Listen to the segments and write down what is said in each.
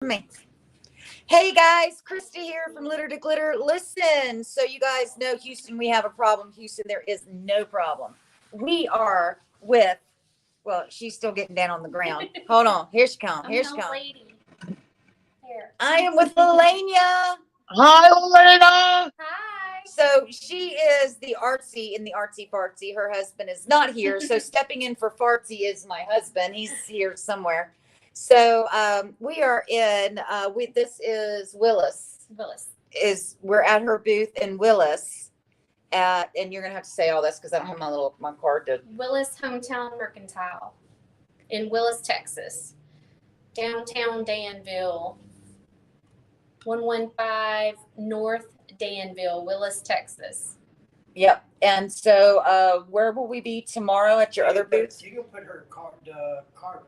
Me. Hey guys, Crysta here from Litter to Glitter. Listen, so you guys know Houston, we have a problem. Houston, there is no problem. We are with, well, she's still getting down on the ground. Hold on, here she comes. Here she comes. Here. I am with LaLainya. Hi, Lena. Hi. So she is the artsy in the Artsy Fartsy. Her husband is not here. So stepping in for Fartsy is my husband. He's here somewhere. So we are in. This is Willis. Willis. We're at her booth in Willis, and you're gonna have to say all this because I don't have my card to. Willis Hometown Mercantile in Willis, Texas. Downtown Danville. 115 North Danville, Willis, Texas. Yep. And so where will we be tomorrow at your other booth? You can put her card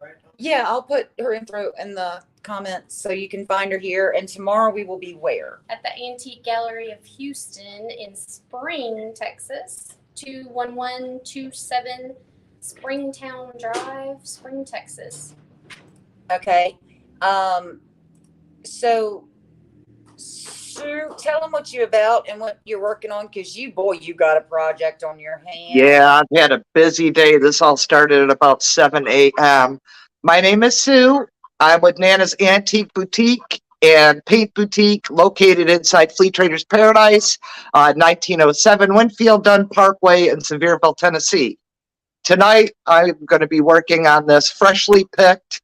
right. Yeah, I'll put her info in the comments so you can find her here. And tomorrow we will be where? At the Antique Gallery of Houston in Spring, Texas. 21127 Springtown Drive, Spring, Texas. Okay. So Sue, tell them what you about and what you're working on, because you got a project on your hand. Yeah, I've had a busy day. This all started at about 7 a.m. My name is Sue. I'm with Nana's Antique Boutique and Paint Boutique, located inside Flea Traders Paradise, 1907 Winfield Dunn Parkway in Sevierville, Tennessee. Tonight, I'm going to be working on this freshly picked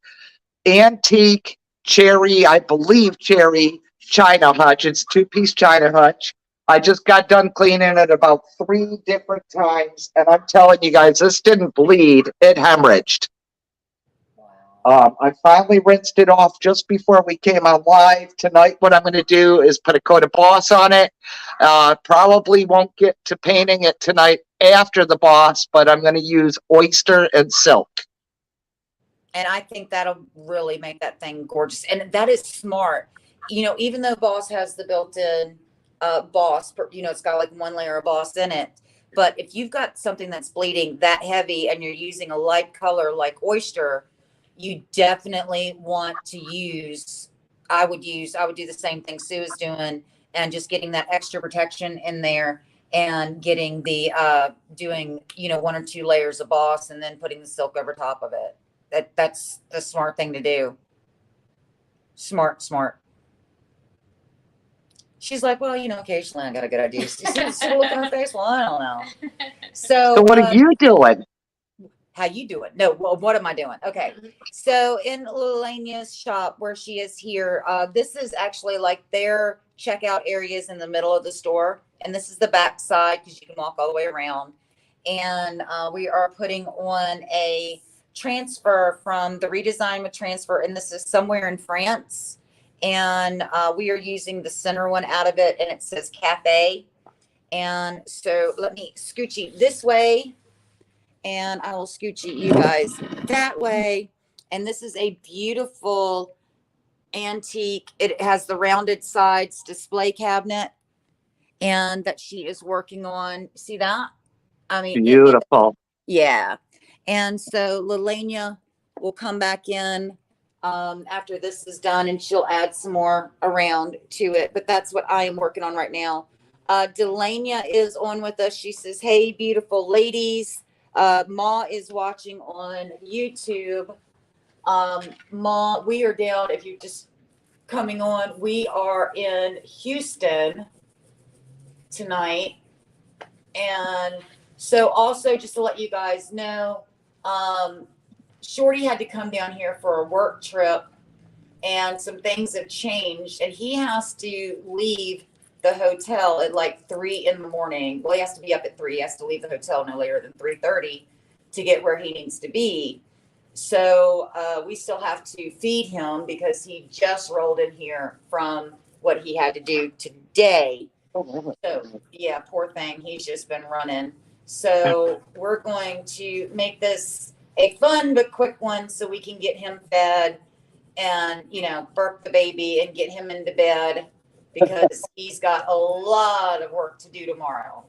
antique cherry, I believe cherry, china hutch. It's two-piece china hutch. I just got done cleaning it about 3 different times, and I'm telling you guys, this didn't bleed. It hemorrhaged. Wow. I finally rinsed it off just before we came on live. Tonight, what I'm going to do is put a coat of Boss on it. Probably won't get to painting it tonight after the Boss, but I'm going to use oyster and silk. And I think that'll really make that thing gorgeous. And that is smart. You know, even though Boss has the built-in Boss, it's got like 1 layer of Boss in it. But if you've got something that's bleeding that heavy and you're using a light color like oyster, you definitely want to use, I would do the same thing Sue is doing, and just getting that extra protection in there and getting the, doing, 1 or 2 layers of Boss and then putting the silk over top of it. That's the smart thing to do. Smart. She's like, well, occasionally I got a good idea. She's look on her face. Well, I don't know. So what are you doing? How you doing? No, well, what am I doing? Okay. So in LaLainya's shop where she is here, this is actually like their checkout areas in the middle of the store. And this is the back side because you can walk all the way around. And we are putting on a transfer from the redesign with transfer. And this is somewhere in France. And we are using the center one out of it, and it says cafe. And so let me scooch you this way, and I will scooch you guys that way. And this is a beautiful antique. It has the rounded sides display cabinet, and that she is working on. See that? I mean, Beautiful. Yeah. And so LaLainya will come back in after this is done, and she'll add some more around to it. But that's what I am working on right now. LaLainya is on with us. She says, hey, beautiful ladies. Ma is watching on YouTube. Ma, we are down, if you're just coming on, we are in Houston tonight. And so also just to let you guys know, Shorty had to come down here for a work trip, and some things have changed, and he has to leave the hotel at like 3 in the morning. Well, he has to be up at 3. He has to leave the hotel no later than 3:30 to get where he needs to be. So we still have to feed him because he just rolled in here from what he had to do today. So yeah, poor thing. He's just been running. So we're going to make this a fun but quick one so we can get him fed and, burp the baby and get him into bed, because he's got a lot of work to do tomorrow.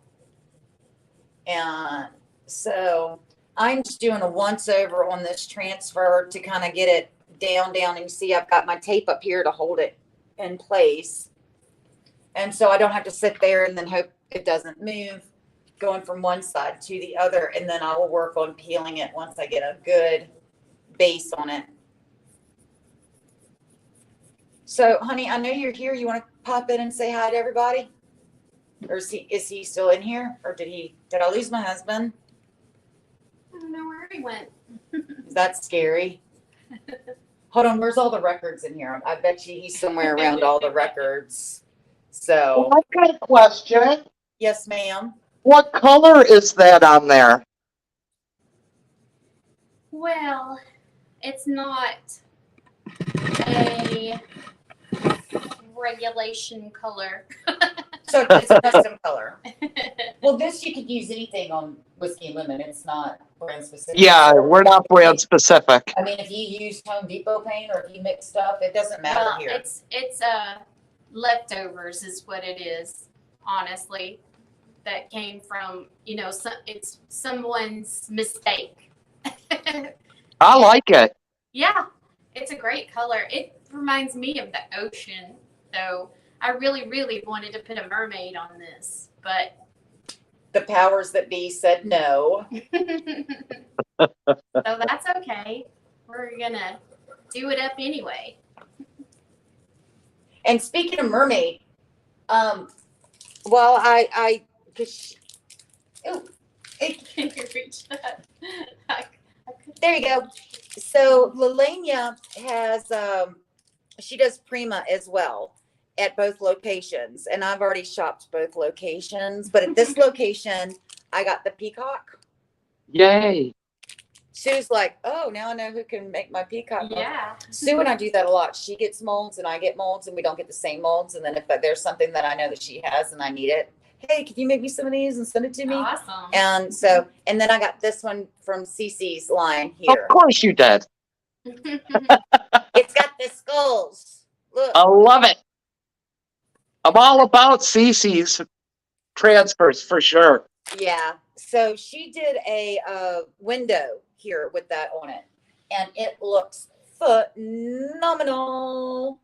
And so I'm just doing a once over on this transfer to kind of get it down, and you see I've got my tape up here to hold it in place. And so I don't have to sit there and then hope it doesn't move going from one side to the other. And then I will work on peeling it once I get a good base on it. So, honey, I know you're here. You want to pop in and say hi to everybody? Or is he still in here? Or did I lose my husband? I don't know where he went. Is that scary? Hold on, where's all the records in here? I bet you he's somewhere around all the records. So, I've got a question. yes, ma'am. What color is that on there? Well, it's not a regulation color. So it's a custom color. Well, this you could use anything on Whiskey and Lemon. It's not brand specific. Yeah, we're not brand specific. I mean, if you use Home Depot paint or if you mix stuff, it doesn't matter Well, here. it's leftovers is what it is, honestly. That came from, it's someone's mistake. I like it. Yeah, it's a great color. It reminds me of the ocean, though. I really, really wanted to put a mermaid on this, but The powers that be said no. so that's okay. We're gonna do it up anyway. And speaking of mermaid, well, oh, Can you reach that? I couldn't. there you go. So LaLainya has, she does Prima as well at both locations. And I've already shopped both locations, but at this location, I got the peacock. Yay. Sue's like, oh, now I know who can make my peacock. Yeah. Sue and I do that a lot. She gets molds and I get molds and we don't get the same molds. And then if there's something that I know that she has and I need it, hey, can you make me some of these and send it to me? Awesome. And so, and then I got this one from Cece's line here. Of course you did. It's got the skulls. Look. I love it. I'm all about Cece's transfers for sure. Yeah. So she did a window here with that on it. And it looks phenomenal.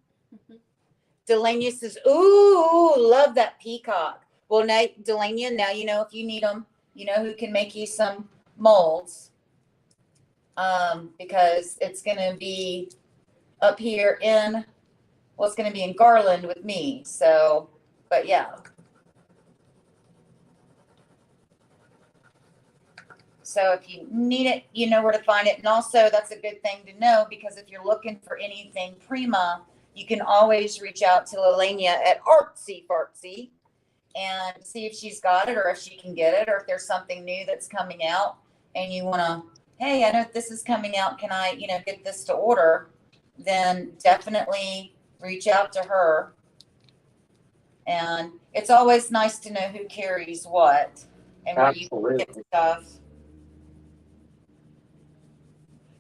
LaLainya says, ooh, love that peacock. Well, now, LaLainya, now you know if you need them, you know who can make you some molds. Because it's going to be up here in, well, it's going to be in Garland with me. So, but yeah. So if you need it, you know where to find it. And also that's a good thing to know because if you're looking for anything Prima, you can always reach out to LaLainya at Artsy Fartsy and see if she's got it or if she can get it or if there's something new that's coming out and you want to, hey, I know this is coming out. Can I, get this to order? Then definitely reach out to her. And it's always nice to know who carries what and where you can get stuff.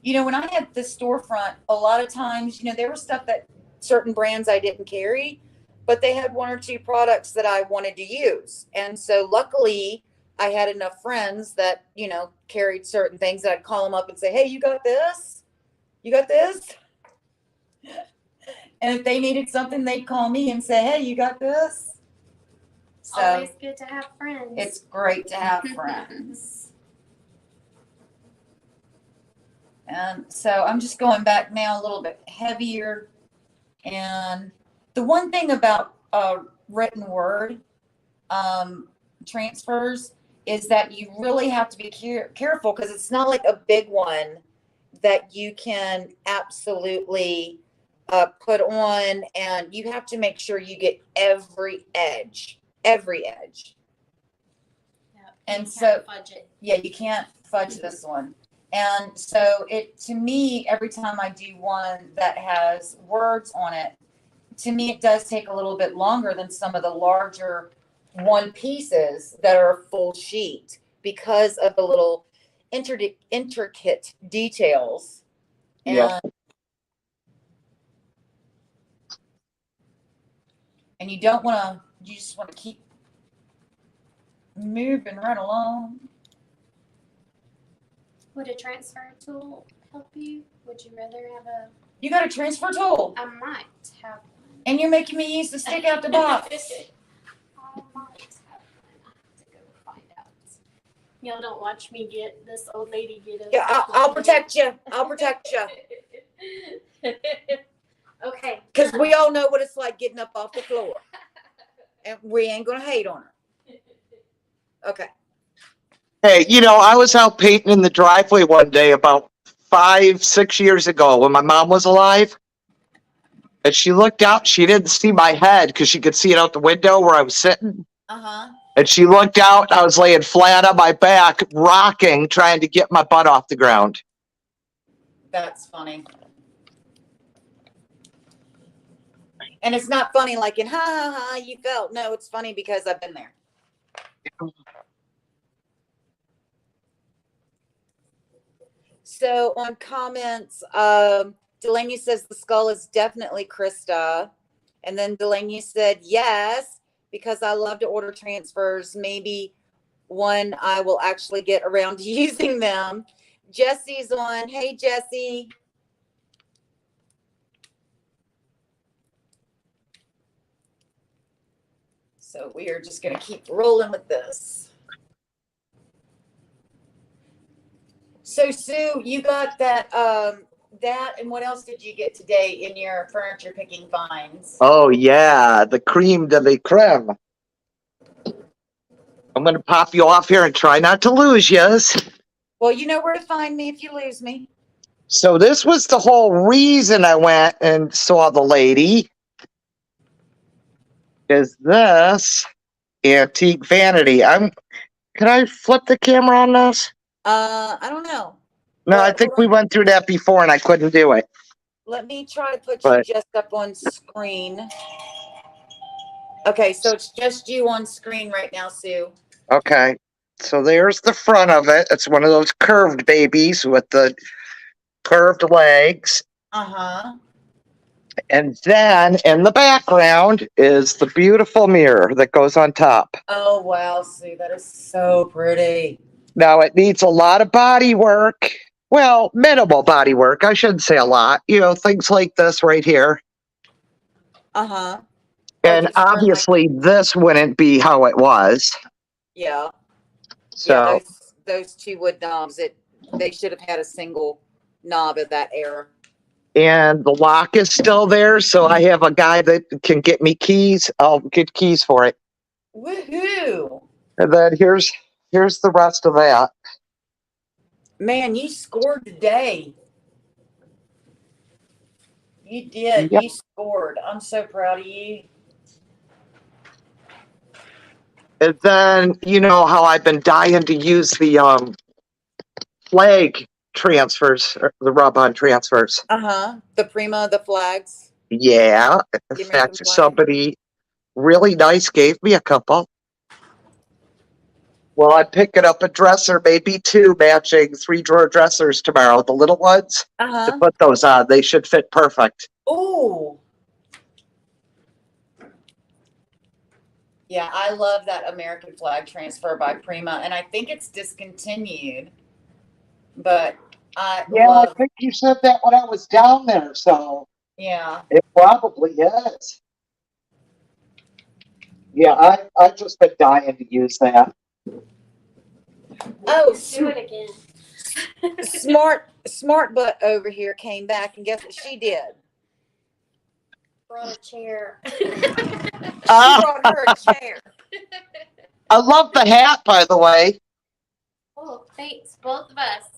When I had this storefront, a lot of times, there was stuff that certain brands I didn't carry, but they had one or two products that I wanted to use. And so luckily I had enough friends that, carried certain things that I'd call them up and say, hey, you got this? You got this? And if they needed something, they'd call me and say, hey, you got this? So Always good to have friends. it's great to have friends. And so I'm just going back now a little bit heavier. And the one thing about written word transfers is that you really have to be careful because it's not like a big one that you can absolutely put on, and you have to make sure you get every edge. Yep, And you so, can't fudge it. yeah, you can't fudge this one. And so to me, every time I do one that has words on it, to me, it does take a little bit longer than some of the larger one pieces that are a full sheet because of the little intricate details. Yeah. And you just want to keep moving right along. Would a transfer tool help you? Would you rather have a You got a transfer tool, I might have one. and you're making me use the stick out the box. I might have one. I have to go find out. Y'all don't watch me get this old lady get it. Yeah, I'll protect you. I'll protect you. Okay. Because we all know what it's like getting up off the floor. And we ain't going to hate on her. Okay. Hey, I was out painting in the driveway one day about 5-6 years ago when my mom was alive. And she looked out, she didn't see my head because she could see it out the window where I was sitting. Uh-huh. And she looked out, I was laying flat on my back, rocking, trying to get my butt off the ground. That's funny. And it's not funny like in, ha, ha, ha, you felt. No, it's funny because I've been there. So on comments, LaLainya says the skull is definitely Crysta. And then LaLainya said, yes, because I love to order transfers. Maybe one I will actually get around to using them. Jesse's on. Hey, Jesse. So we are just going to keep rolling with this. So Sue, you got that, and what else did you get today in your furniture picking finds? Oh, yeah, the creme de la creme. I'm going to pop you off here and try not to lose you. Well, you know where to find me if you lose me. So this was the whole reason I went and saw the lady. Is this antique vanity? Can I flip the camera on this? I don't know. No, I think we went through that before and I couldn't do it. Let me try to put But- you just up on screen. Okay, so it's just you on screen right now, Sue. Okay. So there's the front of it. It's one of those curved babies with the curved legs. Uh-huh. And then in the background is the beautiful mirror that goes on top. Oh, wow, Sue, that is so pretty. Now it needs a lot of body work. Well, minimal body work. I shouldn't say a lot. Things like this right here. Uh-huh. And just for, like- obviously this wouldn't be how it was. Yeah. So, Yeah, those two wood knobs, they should have had a single knob of that era. and the lock is still there. So I have a guy that can get me keys. I'll get keys for it. Woohoo! And then here's the rest of that. Man, you scored today. You did. Yep. You scored. I'm so proud of you. And then, you know how I've been dying to use the flag transfers, or the rub-on transfers. Uh-huh. The Prima, the flags. Yeah. In The American fact, flag. somebody really nice gave me a couple. Well, I'm picking up a dresser, maybe 2 matching 3-drawer dressers tomorrow. The little ones, to Uh-huh. put those on. They should fit perfect. Ooh. Yeah, I love that American flag transfer by Prima, and I think it's discontinued. But I Yeah, I love, think you said that when I was down there, so yeah. it probably is. Yeah, I've just been dying to use that. Oh, Do it again. smart butt over here came back, and guess what she did? Brought a chair. She brought her a chair. I love the hat, by the way. Oh, thanks, both of us.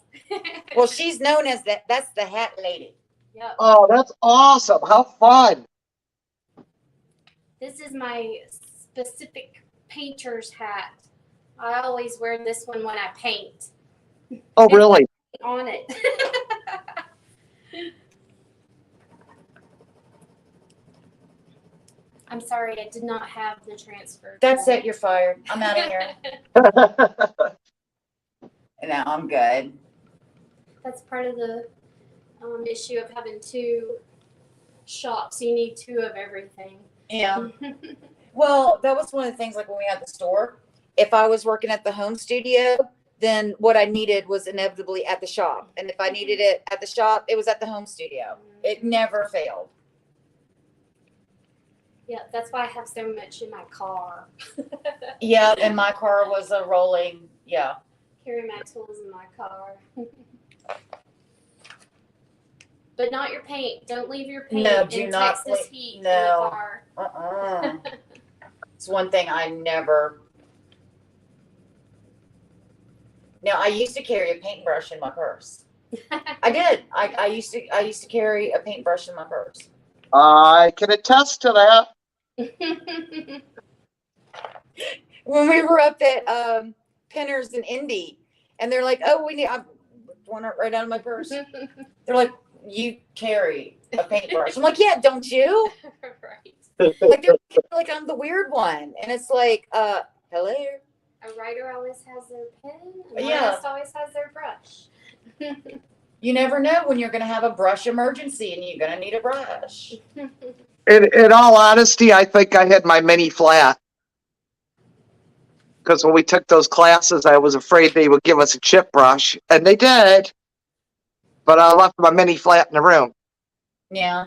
Well, she's known as that. That's the hat lady. Yep. Oh, that's awesome. How fun. This is my specific painter's hat. I always wear this one when I paint Oh, really? on it. I'm sorry, I did not have the transfer. That's it. You're fired. I'm out of here. No, I'm good. That's part of the issue of having 2 shops. You need 2 of everything. Yeah. Well, that was one of the things, like when we had the store. If I was working at the home studio, then what I needed was inevitably at the shop. And if I needed it at the shop, it was at the home studio. It never failed. Yeah, that's why I have so much in my car. Yeah, and my car was a rolling, yeah. Carry my tools in my car. But not your paint. Don't leave your paint No, in do not Texas heat in no. the car. It's one thing I never. Now I used to carry a paintbrush in my purse. I did. I used to carry a paintbrush in my purse. I can attest to that. When we were up at Pinners in Indy, and they're like, "Oh, we need." I want it right out of my purse. They're like, "You carry a paintbrush?" I'm like, "Yeah, don't you?" Right. Like they're like I'm the weird one, and it's like, hello. A writer always has their pen. An Yeah. artist always has their brush. You never know when you're going to have a brush emergency and you're going to need a brush. In all honesty, I think I had my mini flat. Because when we took those classes, I was afraid they would give us a chip brush, and they did. But I left my mini flat in the room. Yeah.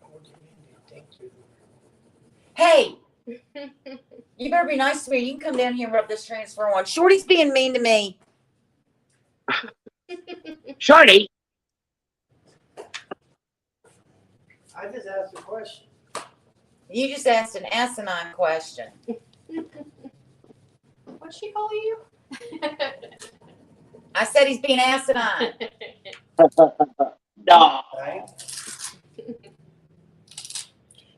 What do you mean you think you? Hey, you better be nice to me. You can come down here and rub this transfer on. Shorty's being mean to me. Shorty. I just asked a question. You just asked an asinine question. What'd she call you? I said he's being asinine. No. Right?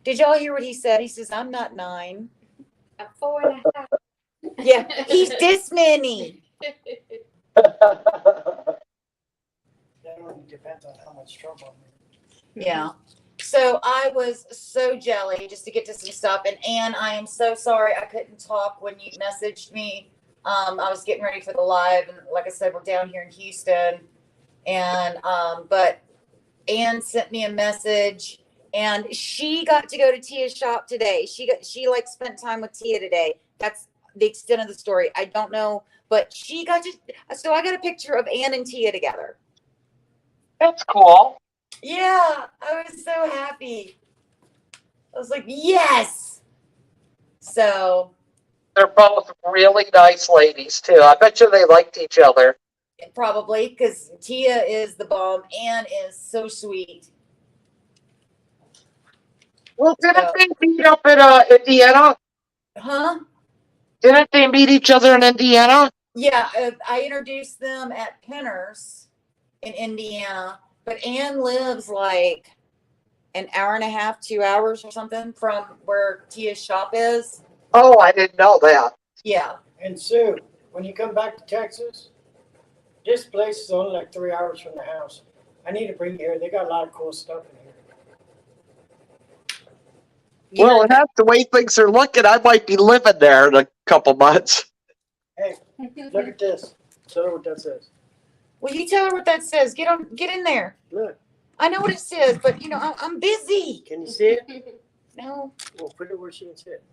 Did y'all hear what he said? He says, I'm not 9. A 4.5. Yeah, he's this many. That only depends on how much trouble I'm in. Yeah. So I was so jelly just to get to some stuff. And Ann, I am so sorry I couldn't talk when you messaged me. I was getting ready for the live. And like I said, we're down here in Houston. And, but Ann sent me a message and she got to go to Tia's shop today. She like spent time with Tia today. That's the extent of the story. I don't know, but she got to, so I got a picture of Ann and Tia together. That's cool. Yeah, I was so happy. I was like, yes. So They're both really nice ladies, too. I bet you they liked each other. probably because Tia is the bomb. Ann is so sweet. Well, didn't they meet up in Indiana? Huh? Didn't they meet each other in Indiana? Yeah, I introduced them at Pinners in Indiana, but Ann lives like an hour and a half, 2 hours or something from where Tia's shop is. Oh, I didn't know that. Yeah. And Sue, when you come back to Texas, this place is only like 3 hours from the house. I need to bring you here. They got a lot of cool stuff in here. Well, and that's the way things are looking. I might be living there in a couple months. Hey, look at this. Tell her what that says. Well, you tell her what that says. Get in there. Look, I know what it says, but you know, I'm busy. can you see it? No. Well, put it where she can see it.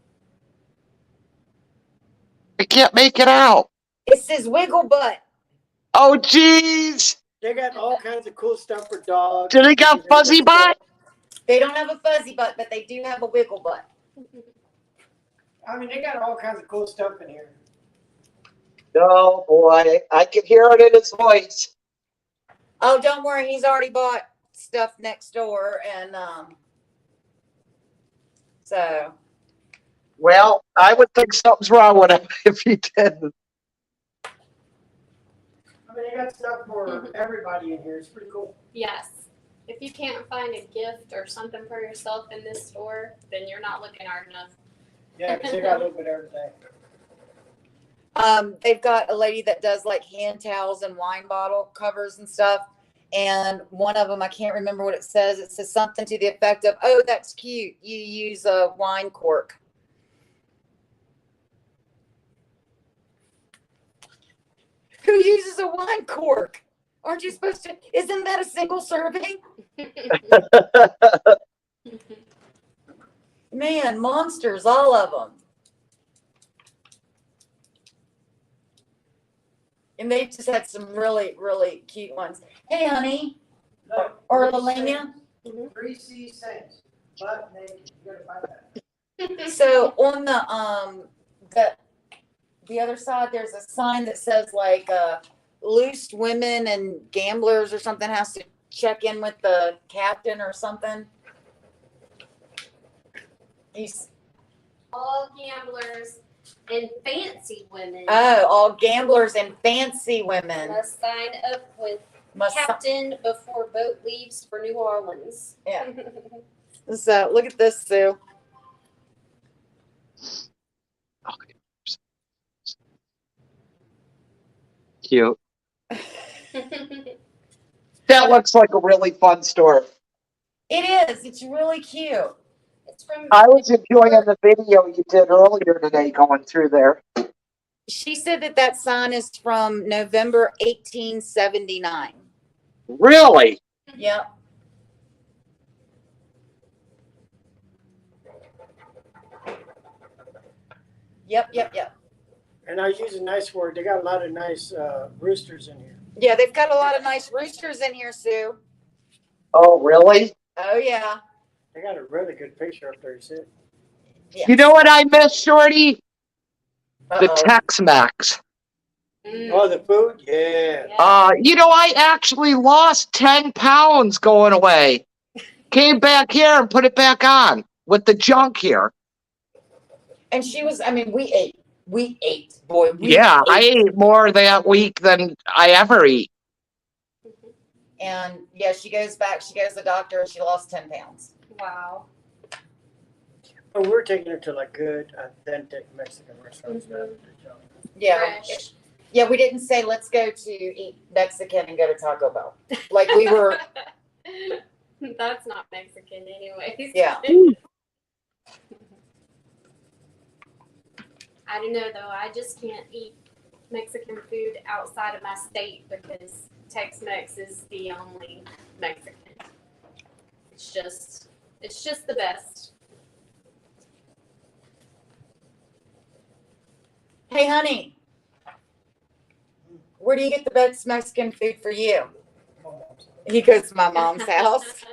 I can't make it out. It says wiggle butt. Oh, jeez. They got all kinds of cool stuff for dogs. Do they got fuzzy butt? They don't have a fuzzy butt, but they do have a wiggle butt. I mean, they got all kinds of cool stuff in here. No, boy. I can hear it in his voice. Oh, don't worry. He's already bought stuff next door. And, so. Well, I would think something's wrong with him if he didn't. I mean, they got stuff for everybody in here. It's pretty cool. Yes. If you can't find a gift or something for yourself in this store, then you're not looking hard enough. Yeah, because they got a little bit of everything. They've got a lady that does like hand towels and wine bottle covers and stuff. And one of them, I can't remember what it says. It says something to the effect of, oh, that's cute. You use a wine cork. Who uses a wine cork? Aren't you supposed to? Isn't that a single serving? Man, monsters, all of them. And they just had some really, really cute ones. Hey, honey, or LaLainya. 3C cents, butt naked, you gotta find that. So on the other side, there's a sign that says like loose women and gamblers or something has to check in with the captain or something. He's All gamblers and fancy women all gamblers and fancy women must sign up with must. captain before boat leaves for New Orleans. Yeah. So look at this, Sue. Cute. That looks like a really fun store. It is. It's really cute. It's from I was enjoying the video you did earlier today going through there. She said that that sign is from November 1879. Really? Yep. Yep. And I use a nice word, they got a lot of nice roosters in here. Yeah, they've got a lot of nice roosters in here, Sue. Oh, really? Oh, yeah. They got a really good picture up there, you see it? Yeah. You know what I miss, Shorty? The Uh-oh. Tex-Mex. Oh, the food? Yeah. I actually lost 10 pounds going away. Came back here and put it back on with the junk here. And she was, I mean, we ate, boy. Yeah, I ate more that week than I ever eat. And yeah, she goes to the doctor and she lost 10 pounds. Wow. But we're taking her to like good, authentic Mexican restaurants. Yeah. Fresh. Yeah, we didn't say let's go to eat Mexican and go to Taco Bell. Like we were, That's not Mexican anyways. yeah. I don't know though. I just can't eat Mexican food outside of my state because Tex-Mex is the only Mexican. It's just the best. Hey, honey, where do you get the best Mexican food for you? He goes to my mom's house.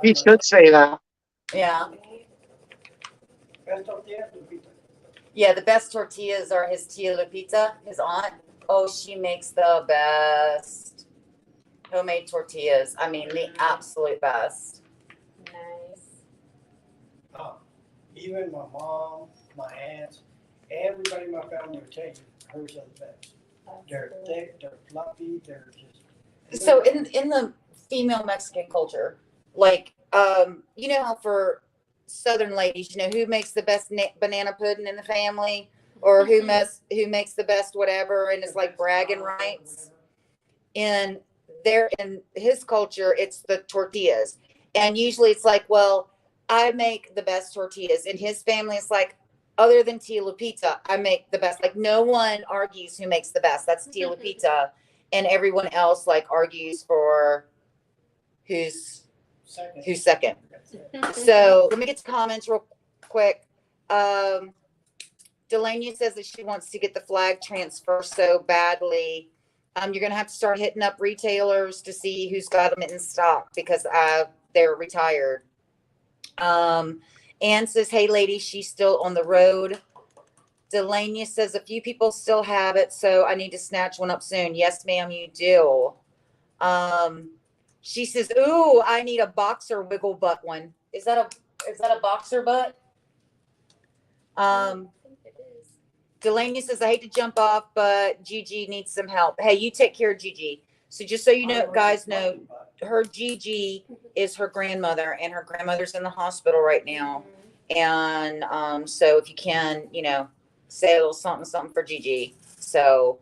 You should say that. Yeah. Yeah, the best tortillas are his tia Lupita, his aunt. Oh, she makes the best homemade tortillas. I mean, the absolute best. Nice. Oh, even my mom, my aunts, everybody in my family will tell you hers are the best. They're thick, they're fluffy, they're just. So in the female Mexican culture, like you know how for Southern ladies, you know who makes the best banana pudding in the family, or who makes the best whatever, and it's like bragging rights. In his culture, it's the tortillas, and usually it's like, well, I make the best tortillas. In his family, it's like, other than Tia Lupita, I make the best. Like no one argues who makes the best. That's Tia Lupita, and everyone else like argues for who's second. So let me get to comments real quick. LaLainya says that she wants to get the flag transfer so badly. You're gonna have to start hitting up retailers to see who's got them in stock because they're retired. Ann says, hey lady, she's still on the road. LaLainya says a few people still have it, so I need to snatch one up soon. Yes, ma'am, you do. She says, ooh, I need a boxer wiggle butt one. Is that a boxer butt? I think it is. LaLainya says, I hate to jump off, but Gigi needs some help. Hey, you take care of Gigi. So just so you know, guys know, her Gigi is her grandmother, and her grandmother's in the hospital right now. And so if you can, say a little something for Gigi. So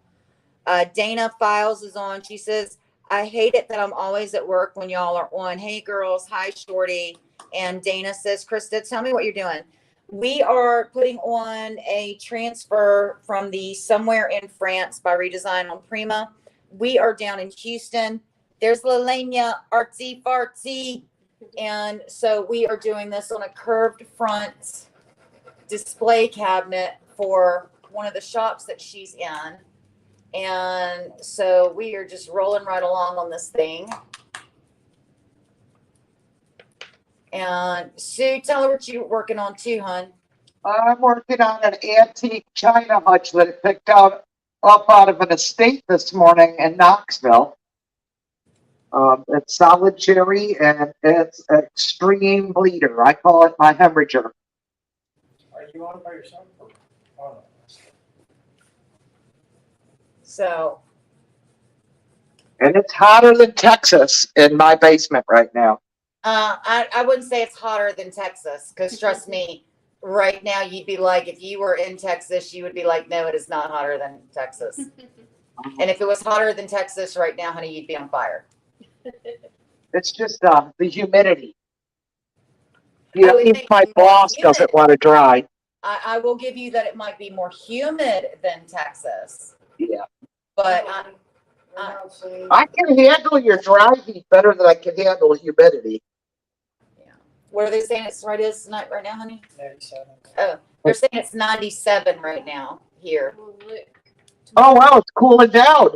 Dana Files is on. She says, I hate it that I'm always at work when y'all are on. Hey girls, hi Shorty. And Dana says, Crysta, tell me what you're doing. We are putting on a transfer from the Somewhere in France by Redesign on Prima. We are down in Houston. There's LaLainya, Artsy Fartsy. And so we are doing this on a curved front display cabinet for one of the shops that she's in. And so we are just rolling right along on this thing. And Sue, tell her what you're working on too, hon. I'm working on an antique china hutch that I picked up out of an estate this morning in Knoxville. It's solid cherry and it's extreme bleeder. I call it my hemorrhager. Are you on by yourself or? Oh, no. So, And it's hotter than Texas in my basement right now. I wouldn't say it's hotter than Texas, because trust me, right now you'd be like, if you were in Texas, you would be like, no, it is not hotter than Texas. And if it was hotter than Texas right now, honey, you'd be on fire. It's just the humidity. You I know, would even think my more boss humid. doesn't want to dry. I will give you that it might be more humid than Texas, Yeah. but We're not saying- I can handle your dry heat better than I can handle humidity. what are they saying it's is tonight right now, honey? 97. Oh, they're saying it's 97 right now here. Well, look. Oh, wow, it's cooling down.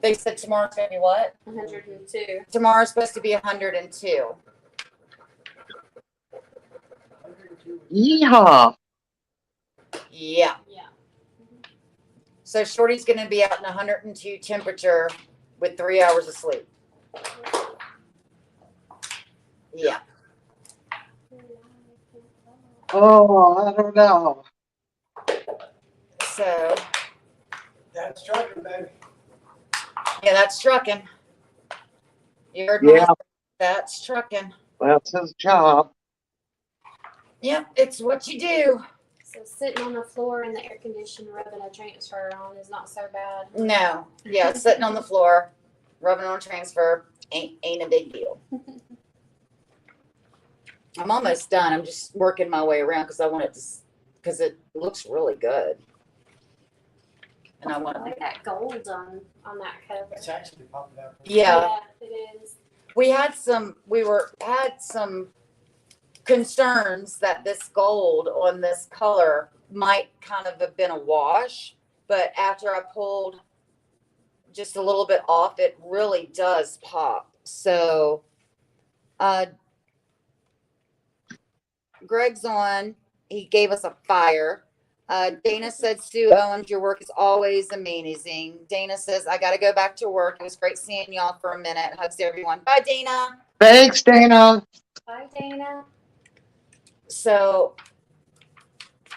They said tomorrow's gonna be what? 102. Tomorrow's supposed to be 102. Yeehaw. Yeah. Yeah. So Shorty's gonna be out in 102 temperature with 3 hours of sleep. Yeah. Oh, I don't know. So, That's trucking, baby. yeah, that's trucking. You heard Yeah, that's trucking. that's his job. Yep, it's what you do. So sitting on the floor in the air conditioner rubbing a transfer on is not so bad. No, yeah, sitting on the floor, rubbing on a transfer ain't a big deal. I'm almost done. I'm just working my way around because I want it to, because it looks really good. And I I want to, like that gold on that cover. It's actually popping out. yeah. It is. We had some concerns that this gold on this color might kind of have been a wash, but after I pulled just a little bit off, it really does pop. So, Greg's on. He gave us a fire. Dana said, Sue Owens, your work is always amazing. Dana says, I got to go back to work. It was great seeing y'all for a minute. Hugs to everyone. Bye, Dana. Thanks, Dana. Bye, Dana. So,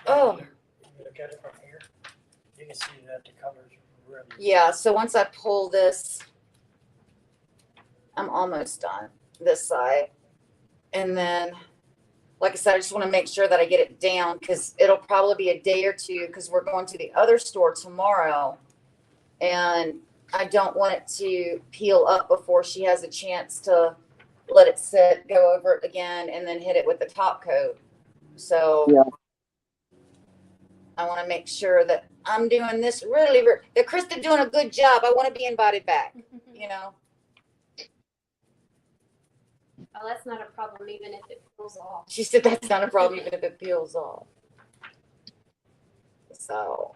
oh, You look at it from here, you can see that the colors are really. yeah. So once I pull this, I'm almost done this side. And then, like I said, I just want to make sure that I get it down because it'll probably be a day or two because we're going to the other store tomorrow. And I don't want it to peel up before she has a chance to let it sit, go over it again, and then hit it with the top coat. So Yeah. I want to make sure that I'm doing this really, that Crysta doing a good job. I want to be invited back, you know? Oh, that's not a problem even if it pulls off. She said that's not a problem even if it peels off. So,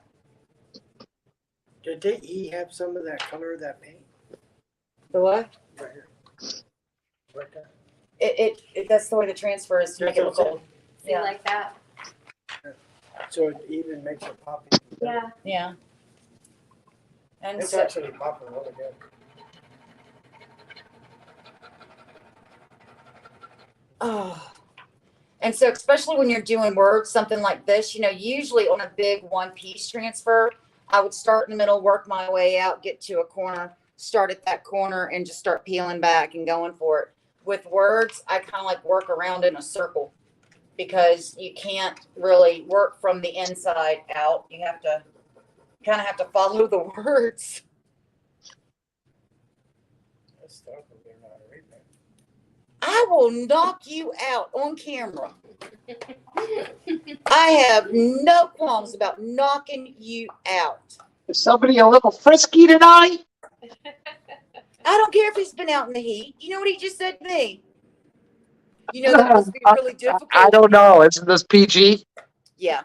Did they have some of that color of that paint? the what? Right here. Right there. It that's the way the transfer is to make it look old. See, Yeah. like that. So it even makes it pop. Yeah. Yeah. And It's so, actually popping really good. oh. And so, especially when you're doing words, something like this, you know, usually on a big one-piece transfer, I would start in the middle, work my way out, get to a corner, start at that corner, and just start peeling back and going for it. With words, I kind of like work around in a circle because you can't really work from the inside out. You have to kind of have to follow the words. That's stuff that they're not reading. I will knock you out on camera. I have no qualms about knocking you out. Is somebody a little frisky tonight? I don't care if he's been out in the heat. You know what he just said to me? You know, that must be really difficult. I don't know. Isn't this PG? Yeah.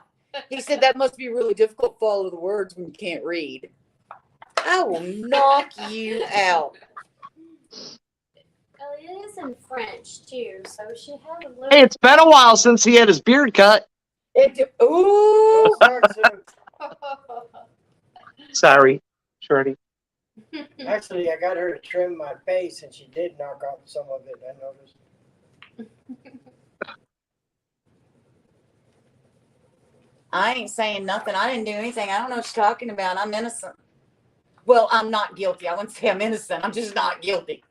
He said that must be really difficult to follow the words when you can't read. I will knock you out. Oh, it is in French too, so she had a little. Hey, it's been a while since he had his beard cut. Ooh. Start soon. Sorry, Shorty. Actually, I got her to trim my face, and she did knock off some of it. I noticed. I ain't saying nothing. I didn't do anything. I don't know what you're talking about. I'm innocent. Well, I'm not guilty. I wouldn't say I'm innocent. I'm just not guilty.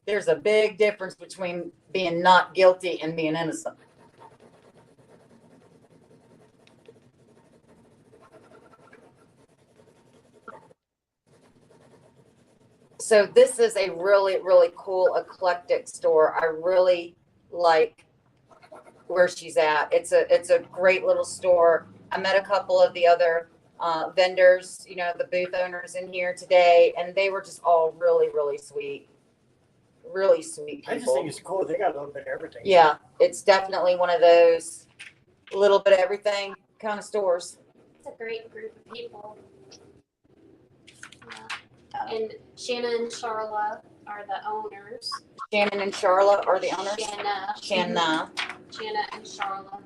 There's a big difference between being not guilty and being innocent. So this is a really, really cool eclectic store. I really like where she's at. It's a great little store. I met a couple of the other vendors, you know, the booth owners in here today, and they were just all really, really sweet. Really sweet people. I just think it's cool. They got a little bit of everything. Yeah, it's definitely one of those little bit of everything kind of stores. It's a great group of people. And Shanna and Charla are the owners. Shannon and Charlotte are the owners. Shanna and Charla.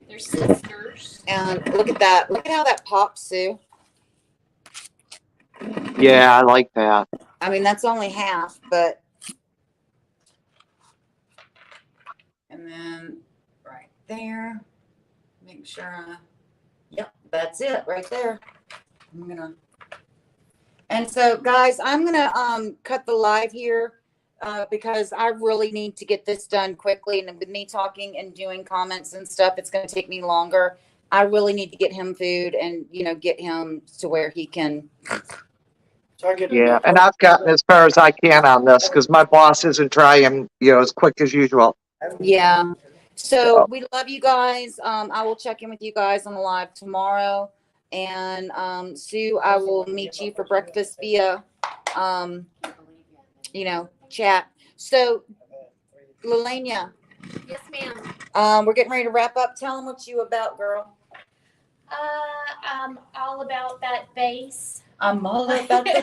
They're sisters. And look at that. Look at how that pops, Sue. Yeah, I like that. I mean, that's only half, but. And then right there, make sure. Yep, that's it right there. I'm gonna. And so, guys, I'm gonna cut the live here because I really need to get this done quickly. And with me talking and doing comments and stuff, it's gonna take me longer. I really need to get him food and get him to where he can. So I get Yeah, and I've gotten as far as I can on this because my boss isn't trying, as quick as usual. Yeah. So we love you guys. I will check in with you guys on the live tomorrow. And Sue, I will meet you for breakfast via chat. So LaLainya, Yes, ma'am. we're getting ready to wrap up. Tell them what you about, girl. I'm all about that bass. I'm all about the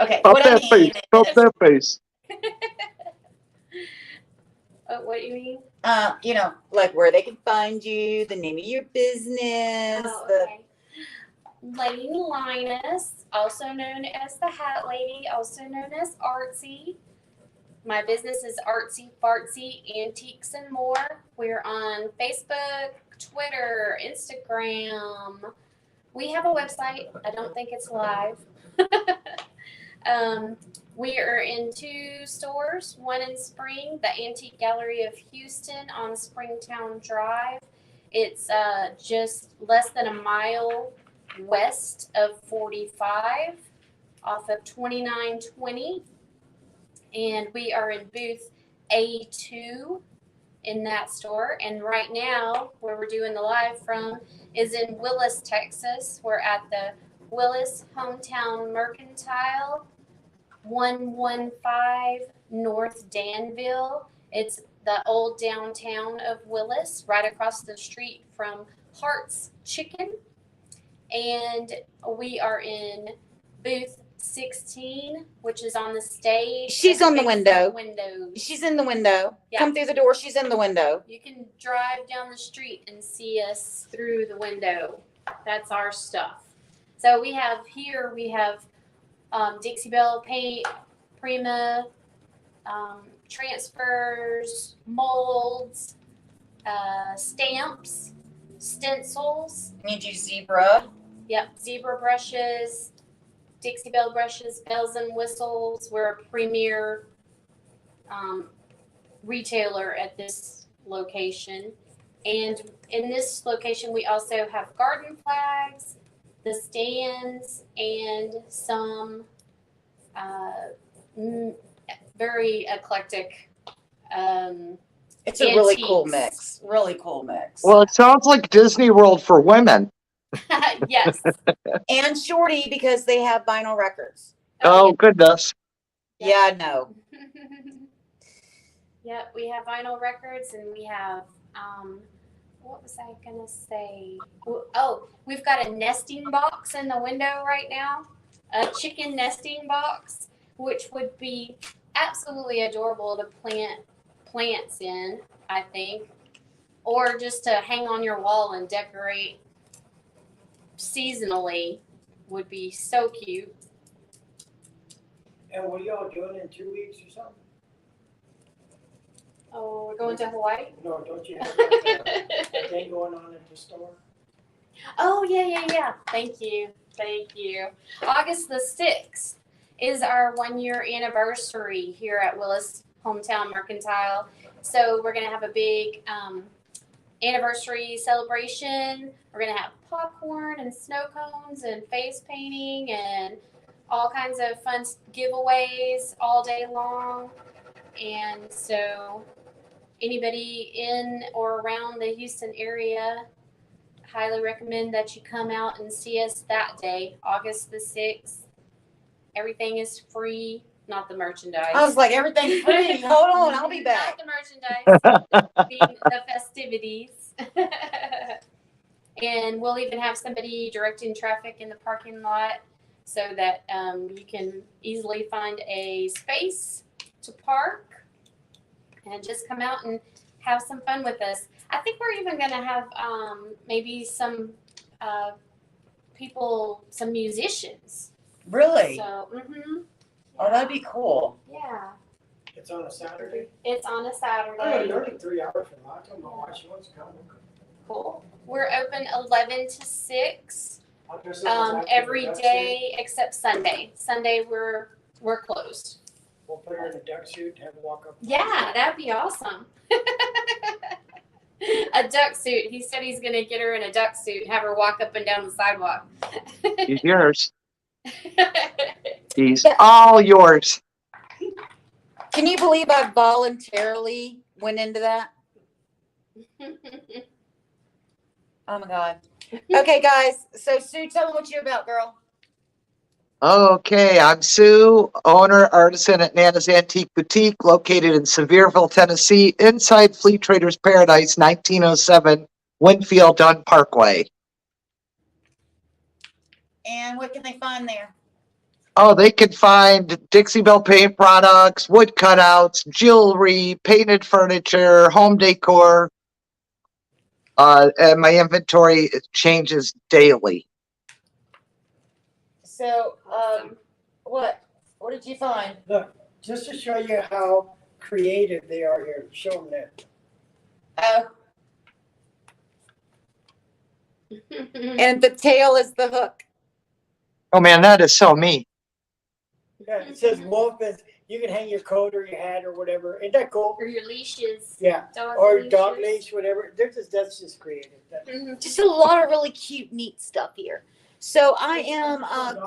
okay. Stop What I that mean face. Stop is, that face. What do you mean? like where they can find you, the name of your business. Oh, okay. Lady Linus, also known as the Hat Lady, also known as Artsy. My business is Artsy Fartsy Antiques and More. We're on Facebook, Twitter, Instagram. We have a website. I don't think it's live. We are in 2 stores, one in Spring, the Antique Gallery of Houston on Springtown Drive. It's just less than a mile west of 45 off of 2920. And we are in booth A2 in that store. And right now, where we're doing the live from is in Willis, Texas. We're at the Willis Hometown Mercantile, 115 North Danville. It's the old downtown of Willis, right across the street from Hart's Chicken. And we are in booth 16, which is on the stage. She's on the window. Windows. She's in the window. Yeah. Come through the door. She's in the window. You can drive down the street and see us through the window. That's our stuff. So we have Dixie Belle paint, Prima, transfers, molds, stamps, stencils. Need you zebra. Yep, zebra brushes, Dixie Belle brushes, bells and whistles. We're a premier retailer at this location. And in this location, we also have garden flags, the stands, and some very eclectic It's a really antiques. cool mix. Really cool mix. Well, it sounds like Disney World for women. Yes. And Shorty because they have vinyl records. Oh, goodness. Yeah, I know. Yep, we have vinyl records and we have, what was I gonna say? Oh, we've got a nesting box in the window right now, a chicken nesting box, which would be absolutely adorable to plant plants in, I think, or just to hang on your wall and decorate seasonally would be so cute. And what are y'all doing in 2 weeks or something? Oh, we're going to Hawaii? No, don't you have like a thing going on at the store? Oh, yeah. Thank you. August the 6th is our 1-year anniversary here at Willis Hometown Mercantile. So we're going to have a big anniversary celebration. We're going to have popcorn and snow cones and face painting and all kinds of fun giveaways all day long. And so anybody in or around the Houston area, highly recommend that you come out and see us that day, August the 6th. Everything is free, not the merchandise. I was like, everything's free. Hold on, I'll be back. Not the merchandise, being the festivities. And we'll even have somebody directing traffic in the parking lot so that you can easily find a space to park and just come out and have some fun with us. I think we're even going to have maybe some people, some musicians. Really? So, Oh, that'd be cool. yeah. It's on a Saturday? It's on a Oh, Saturday. you're only 3 hours from my time. My wife, she wants to come. Cool. We're open 11 to 6 I'll dress up as actor every in a duck day except Sunday. Sunday we're closed. suit. We'll put her in a duck suit and have her walk up. Yeah, that'd be awesome. A duck suit. He said he's gonna get her in a duck suit and have her walk up and down the sidewalk. He's yours. He's all yours. Can you believe I voluntarily went into that? Oh my God. Okay, guys. So Sue, tell them what you're about, girl. Okay, I'm Sue, owner, artisan at Nana's Antique Boutique, located in Sevierville, Tennessee, inside Fleet Traders Paradise, 1907 Winfield Dunn Parkway. And what can they find there? Oh, they can find Dixie Belle paint products, wood cutouts, jewelry, painted furniture, home decor. And my inventory changes daily. So, what did you find? Look, just to show you how creative they are here, show them that. Oh, and the tail is the hook. Oh man, that is so me. Yeah, it says wolf, and you can hang your coat or your hat or whatever. Ain't that cool? Or your leashes. Yeah, Dog or leashes. dog leash, whatever. That's just creative. Just a lot of really cute, neat stuff here. So I am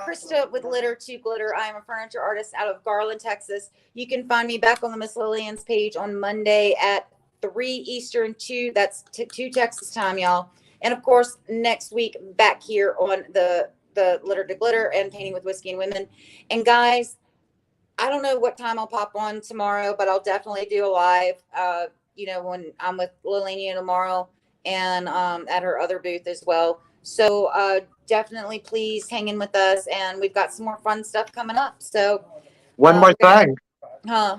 Crysta with Litter to Glitter. I am a furniture artist out of Garland, Texas. You can find me back on the Miss Lillian's page on Monday at 3 Eastern, 2. That's 2 Texas time, y'all. And of course, next week back here on the Litter to Glitter and Painting with Whiskey and Women. And guys, I don't know what time I'll pop on tomorrow, but I'll definitely do a live, when I'm with LaLainya tomorrow and at her other booth as well. So definitely please hang in with us, and we've got some more fun stuff coming up. So One more thing. huh?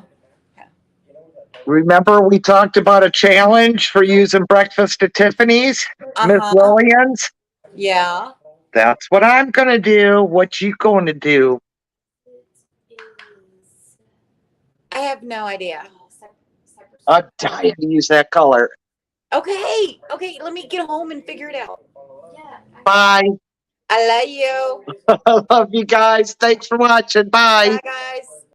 Remember we talked about a challenge for using breakfast at Tiffany's, Miss Uh-huh. Lillian's? Yeah. That's what I'm gonna do. What you going to do? I have no idea. I'm dying to use that color. Okay. Let me get home and figure it out. Yeah. Bye. I love you. I love you guys. Thanks for watching. Bye. Bye, guys.